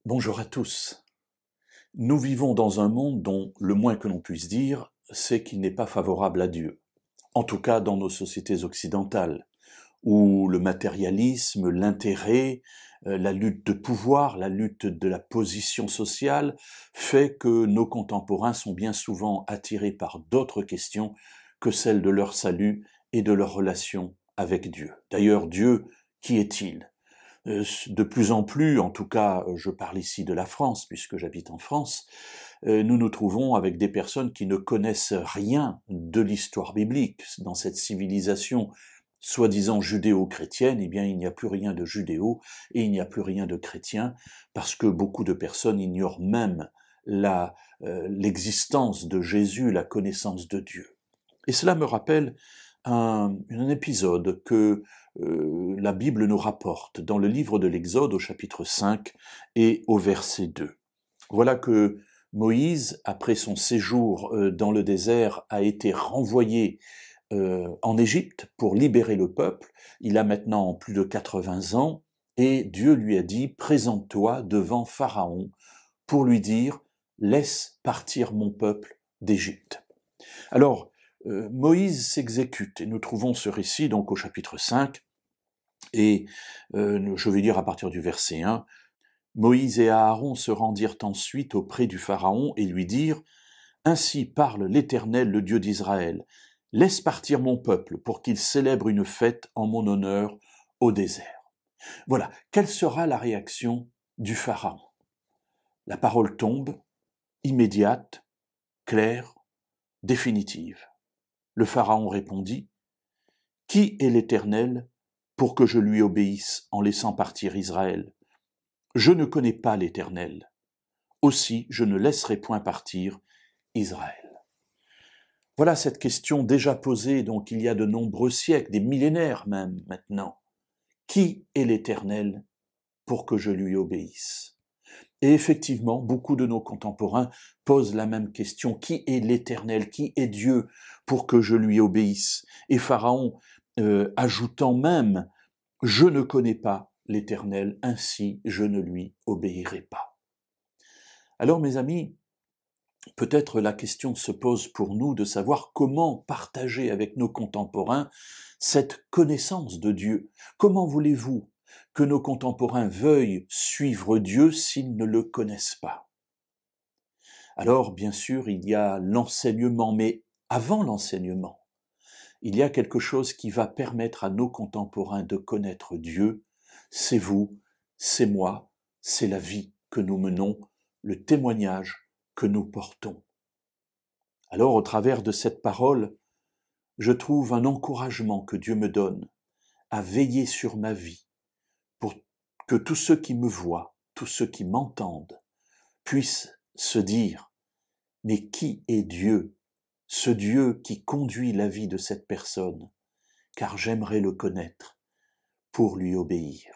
Bonjour à tous. Nous vivons dans un monde dont le moins que l'on puisse dire, c'est qu'il n'est pas favorable à Dieu. En tout cas dans nos sociétés occidentales, où le matérialisme, l'intérêt, la lutte de pouvoir, la lutte de la position sociale fait que nos contemporains sont bien souvent attirés par d'autres questions que celles de leur salut et de leur relation avec Dieu. D'ailleurs, Dieu, qui est-il ? De plus en plus, en tout cas, je parle ici de la France, puisque j'habite en France, nous nous trouvons avec des personnes qui ne connaissent rien de l'histoire biblique. Dans cette civilisation soi-disant judéo-chrétienne, eh bien, il n'y a plus rien de judéo et il n'y a plus rien de chrétien, parce que beaucoup de personnes ignorent même l'existence de Jésus, la connaissance de Dieu. Et cela me rappelle un épisode que la Bible nous rapporte dans le livre de l'Exode au chapitre 5 et au verset 2. Voilà que Moïse, après son séjour dans le désert, a été renvoyé en Égypte pour libérer le peuple. Il a maintenant plus de 80 ans et Dieu lui a dit « Présente-toi devant Pharaon pour lui dire « Laisse partir mon peuple d'Égypte ». Alors, Moïse s'exécute et nous trouvons ce récit donc au chapitre 5 et je vais lire à partir du verset 1. Moïse et Aaron se rendirent ensuite auprès du Pharaon et lui dirent « Ainsi parle l'Éternel, le Dieu d'Israël. Laisse partir mon peuple pour qu'il célèbre une fête en mon honneur au désert. » Voilà, quelle sera la réaction du Pharaon? La parole tombe, immédiate, claire, définitive. Le Pharaon répondit « Qui est l'Éternel pour que je lui obéisse en laissant partir Israël? Je ne connais pas l'Éternel. Aussi je ne laisserai point partir Israël. » Voilà cette question déjà posée donc il y a de nombreux siècles, des millénaires même maintenant. Qui est l'Éternel pour que je lui obéisse? Et effectivement, beaucoup de nos contemporains posent la même question. Qui est l'Éternel? Qui est Dieu pour que je lui obéisse? Et Pharaon, ajoutant même « Je ne connais pas l'Éternel, ainsi je ne lui obéirai pas. » Alors mes amis, peut-être la question se pose pour nous de savoir comment partager avec nos contemporains cette connaissance de Dieu. Comment voulez-vous que nos contemporains veuillent suivre Dieu s'ils ne le connaissent pas? Alors, bien sûr, il y a l'enseignement, mais avant l'enseignement, il y a quelque chose qui va permettre à nos contemporains de connaître Dieu. C'est vous, c'est moi, c'est la vie que nous menons, le témoignage que nous portons. Alors, au travers de cette parole, je trouve un encouragement que Dieu me donne à veiller sur ma vie, pour que tous ceux qui me voient, tous ceux qui m'entendent, puissent se dire « Mais qui est Dieu, ce Dieu qui conduit la vie de cette personne, car j'aimerais le connaître pour lui obéir. »